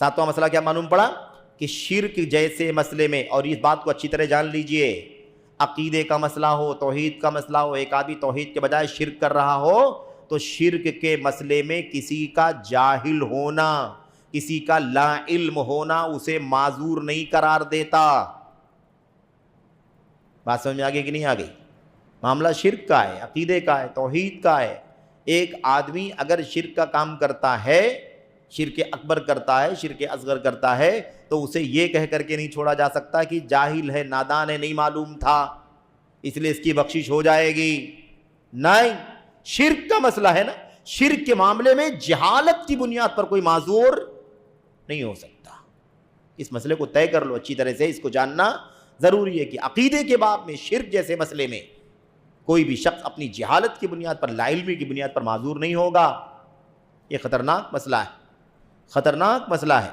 ساتواں مسئلہ کیا معلوم پڑا کہ شرک جیسے مسئلے میں، اور اس بات کو اچھی طرح جان لیجئے، عقیدے کا مسئلہ ہو، توحید کا مسئلہ ہو، ایک آدمی توحید کے بجائے شرک کر رہا ہو تو شرک کے مسئلے میں کسی کا جاہل ہونا، کسی کا لا علم ہونا اسے معذور نہیں قرار دیتا۔ بات سمجھ میں آگئی کہ نہیں آگئی؟ معاملہ شرک کا ہے، عقیدے کا ہے، توحید کا ہے۔ ایک آدمی اگر شرک کا کام کرتا ہے، شرک اکبر کرتا ہے، شرک اصغر کرتا ہے، تو اسے یہ کہہ کر کے نہیں چھوڑا جا سکتا کہ جاہل ہے، نادان ہے، نہیں معلوم تھا اس لیے اس کی بخشش ہو جائے گی۔ نہیں، شرک کا مسئلہ ہے نا، شرک کے معاملے میں جہالت کی بنیاد پر کوئی معذور نہیں ہو سکتا۔ اس مسئلے کو طے کر لو اچھی طرح سے، اس کو جاننا ضروری ہے کہ عقیدے کے باب میں، شرک جیسے مسئلے میں کوئی بھی شخص اپنی جہالت کی بنیاد پر، لا علمی کی بنیاد پر معذور نہیں ہوگا۔ یہ خطرناک مسئلہ ہے، خطرناک مسئلہ ہے۔